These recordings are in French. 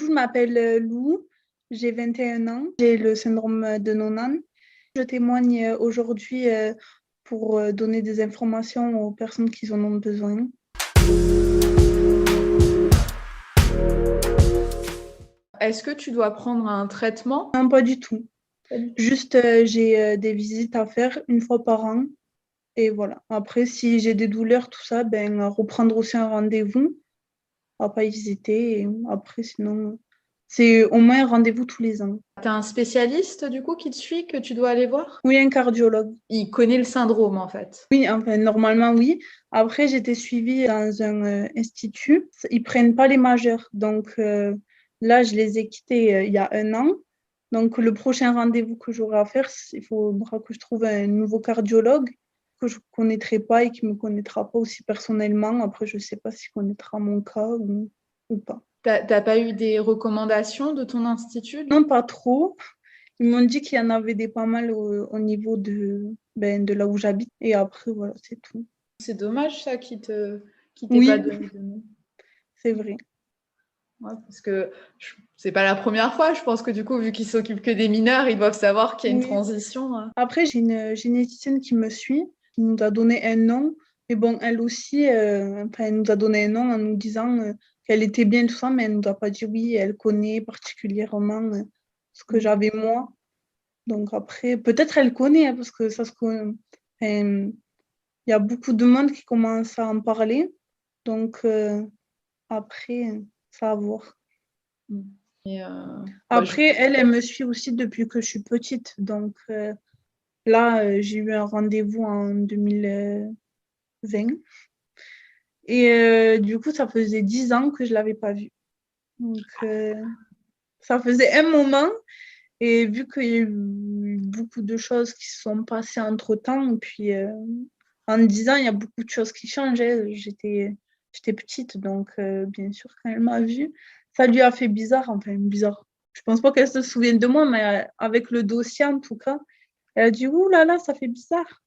je m'appelle Lou, j'ai 21 ans, j'ai le syndrome de Noonan. Je témoigne aujourd'hui pour donner des informations aux personnes qui en ont besoin. Est-ce que tu dois prendre un traitement? Non, pas du tout. Juste, j'ai des visites à faire une fois par an. Et voilà. Après, si j'ai des douleurs, tout ça, reprendre aussi un rendez-vous. On va pas hésiter. Et après, sinon, c'est au moins un rendez-vous tous les ans. Tu as un spécialiste du coup qui te suit, que tu dois aller voir? Oui, un cardiologue. Il connaît le syndrome en fait. Oui, enfin, normalement, oui. Après, j'étais suivie dans un institut. Ils prennent pas les majeurs. Donc, là, je les ai quittés il y a un an. Donc, le prochain rendez-vous que j'aurai à faire, il faudra que je trouve un nouveau cardiologue que je ne connaîtrai pas et qui ne me connaîtra pas aussi personnellement. Après, je ne sais pas s'il connaîtra mon cas ou pas. T'as pas eu des recommandations de ton institut? Non, pas trop. Ils m'ont dit qu'il y en avait des pas mal au niveau de là où j'habite. Et après, voilà, c'est tout. C'est dommage ça qui t'ait pas Oui, donné de nom. c'est vrai. Ouais, parce que c'est pas la première fois. Je pense que du coup, vu qu'ils s'occupent que des mineurs, ils doivent savoir qu'il y a une Oui. transition. Après, j'ai une généticienne qui me suit, qui nous a donné un nom. Mais bon, elle aussi, elle nous a donné un nom en nous disant qu'elle était bien, tout ça, mais elle nous a pas dit oui, elle connaît particulièrement ce que j'avais moi. Donc après, peut-être elle connaît, hein, parce que ça se connaît. Il y a beaucoup de monde qui commence à en parler. Donc après, ça à voir. Et, Après, elle me suit aussi depuis que je suis petite. Donc là, j'ai eu un rendez-vous en 2020. Et du coup, ça faisait 10 ans que je ne l'avais pas vue. Donc, ça faisait un moment. Et vu qu'il y a eu beaucoup de choses qui se sont passées entre-temps, et puis en 10 ans, il y a beaucoup de choses qui changeaient. J'étais petite, donc bien sûr, quand elle m'a vue, ça lui a fait bizarre. Enfin, bizarre. Je pense pas qu'elle se souvienne de moi, mais avec le dossier, en tout cas, elle a dit, ouh là là, ça fait bizarre.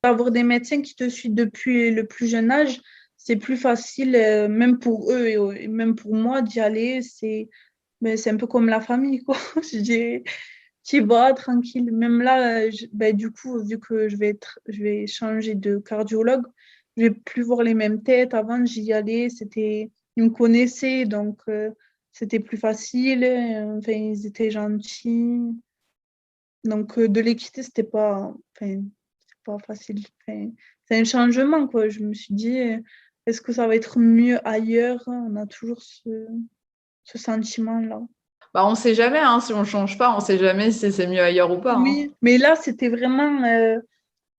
Avoir des médecins qui te suivent depuis le plus jeune âge, c'est plus facile, même pour eux et même pour moi, d'y aller. C'est un peu comme la famille, quoi. Je dis, tu y vas tranquille. Même là, du coup, vu que je vais changer de cardiologue, je vais plus voir les mêmes têtes. Avant, j'y allais, ils me connaissaient, donc c'était plus facile. Enfin, ils étaient gentils. Donc, de les quitter, c'est pas facile. Enfin, c'est un changement, quoi. Je me suis dit, est-ce que ça va être mieux ailleurs? On a toujours ce sentiment-là. bah, on sait jamais, hein, si on change pas, on sait jamais si c'est mieux ailleurs ou pas. Hein. Oui, mais là, c'était vraiment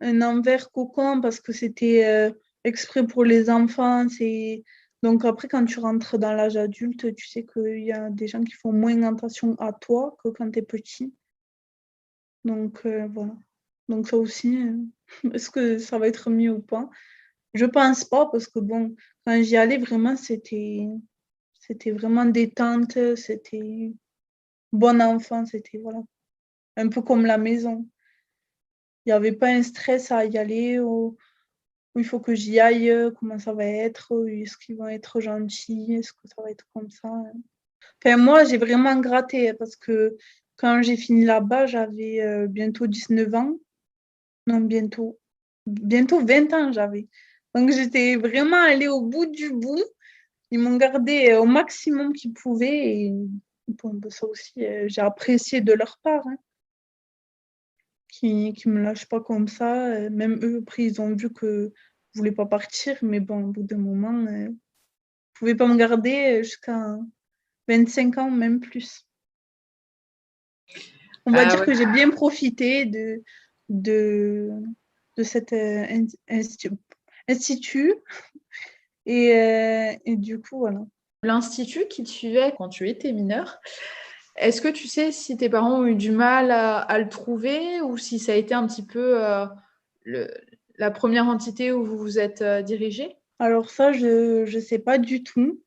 un envers cocon parce que c'était exprès pour les enfants. Donc après, quand tu rentres dans l'âge adulte, tu sais qu'il y a des gens qui font moins attention à toi que quand tu es petit. Donc voilà. Donc ça aussi, est-ce que ça va être mieux ou pas? Je pense pas parce que bon, quand j'y allais, vraiment, c'était vraiment détente, c'était bon enfant, c'était voilà, un peu comme la maison. Il n'y avait pas un stress à y aller, où il faut que j'y aille, comment ça va être, est-ce qu'ils vont être gentils, est-ce que ça va être comme ça. Enfin, moi, j'ai vraiment gratté parce que quand j'ai fini là-bas, j'avais bientôt 19 ans. Non, bientôt 20 ans j'avais. Donc j'étais vraiment allée au bout du bout. Ils m'ont gardé au maximum qu'ils pouvaient et bon, ça aussi, j'ai apprécié de leur part, hein, qui me lâchent pas comme ça. Même eux, après, ils ont vu que je voulais pas partir, mais bon, au bout d'un moment, ils ne pouvaient pas me garder jusqu'à 25 ans, même plus. On va Ah dire ouais. que j'ai bien profité de, de cet institut. Et du coup, voilà. L'institut qui te suivait quand tu étais mineur, est-ce que tu sais si tes parents ont eu du mal à le trouver ou si ça a été un petit peu le- la première entité où vous vous êtes dirigé? Alors ça, je ne sais pas du tout.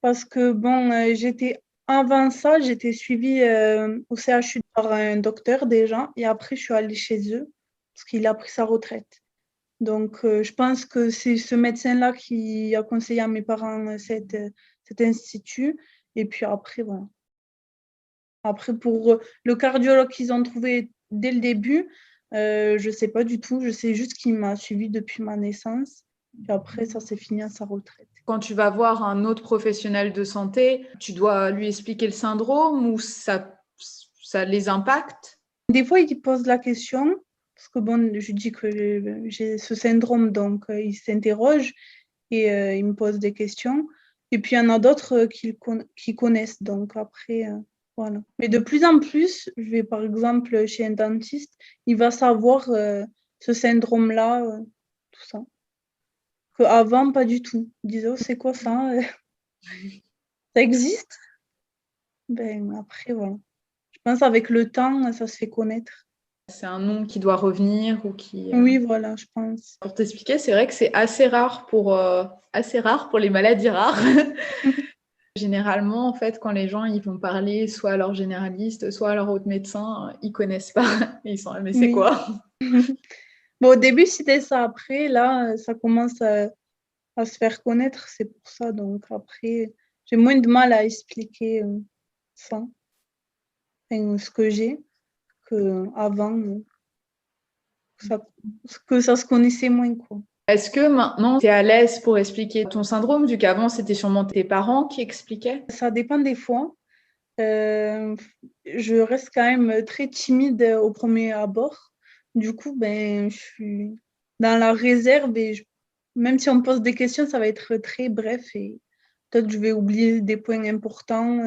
Parce que, bon, avant ça, j'étais suivie au CHU par un docteur déjà. Et après, je suis allée chez eux parce qu'il a pris sa retraite. Donc, je pense que c'est ce médecin-là qui a conseillé à mes parents cet institut. Et puis après, voilà. Après, pour le cardiologue qu'ils ont trouvé dès le début, je ne sais pas du tout. Je sais juste qu'il m'a suivi depuis ma naissance. Puis après, ça s'est fini à sa retraite. Quand tu vas voir un autre professionnel de santé, tu dois lui expliquer le syndrome ou ça les impacte? Des fois, il pose la question, parce que bon, je dis que j'ai ce syndrome, donc il s'interroge et il me pose des questions. Et puis, il y en a d'autres qui connaissent, donc après, voilà. Mais de plus en plus, je vais par exemple chez un dentiste, il va savoir ce syndrome-là, tout ça. Qu'avant, pas du tout. Il disait, oh, c'est quoi ça? Ça existe? Ben, après, voilà. Je pense avec le temps, ça se fait connaître. C'est un nom qui doit revenir ou qui... Oui, voilà, je pense. Pour t'expliquer, c'est vrai que c'est assez rare pour les maladies rares. Généralement, en fait, quand les gens ils vont parler soit à leur généraliste, soit à leur autre médecin, ils connaissent pas. Ils sont mais c'est Oui. quoi? Bon, au début, c'était ça. Après, là, ça commence à se faire connaître. C'est pour ça. Donc, après, j'ai moins de mal à expliquer ça, enfin, ce que j'ai, qu'avant, que ça se connaissait moins, quoi. Est-ce que maintenant, tu es à l'aise pour expliquer ton syndrome, vu qu'avant, c'était sûrement tes parents qui expliquaient? Ça dépend des fois. Je reste quand même très timide au premier abord. Du coup, ben, je suis dans la réserve et même si on me pose des questions, ça va être très bref et peut-être que je vais oublier des points importants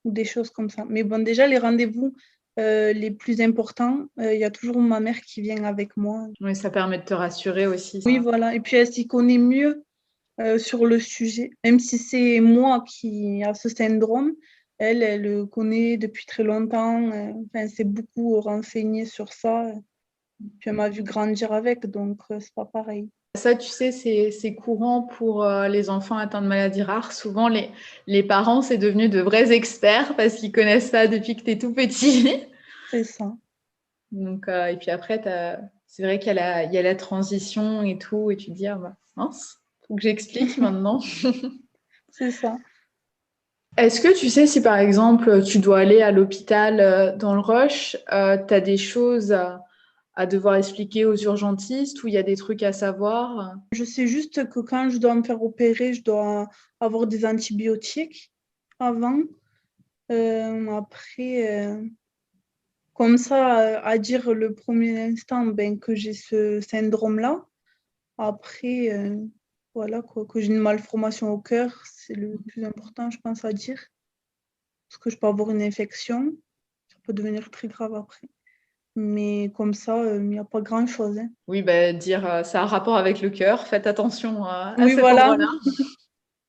ou des choses comme ça. Mais bon, déjà, les rendez-vous les plus importants, il y a toujours ma mère qui vient avec moi. Oui, ça permet de te rassurer aussi. Oui, voilà. Et puis, elle s'y connaît mieux sur le sujet. Même si c'est moi qui a ce syndrome, elle le connaît depuis très longtemps. Enfin, elle s'est beaucoup renseignée sur ça. Puis elle m'a vu grandir avec, donc c'est pas pareil. Ça, tu sais, c'est courant pour les enfants atteints de maladies rares. Souvent, les parents, c'est devenu de vrais experts parce qu'ils connaissent ça depuis que tu es tout petit. C'est ça. Donc, et puis après, c'est vrai qu'il y a la transition et tout, et tu te dis, ah bah, mince, faut que j'explique maintenant. C'est ça. Est-ce que tu sais si par exemple tu dois aller à l'hôpital dans le rush, tu as des choses à devoir expliquer aux urgentistes ou il y a des trucs à savoir? Je sais juste que quand je dois me faire opérer, je dois avoir des antibiotiques avant. Après, comme ça, à dire le premier instant ben, que j'ai ce syndrome-là. Après, voilà, quoi, que j'ai une malformation au cœur, c'est le plus important, je pense, à dire. Parce que je peux avoir une infection, ça peut devenir très grave après. Mais comme ça, il n'y a pas grand-chose. Hein. Oui, bah, dire ça a un rapport avec le cœur, faites attention à Oui, cet voilà. endroit-là.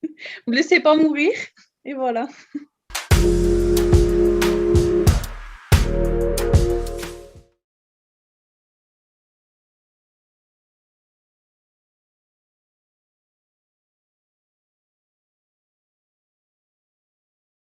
Ne me laissez pas mourir. Et voilà.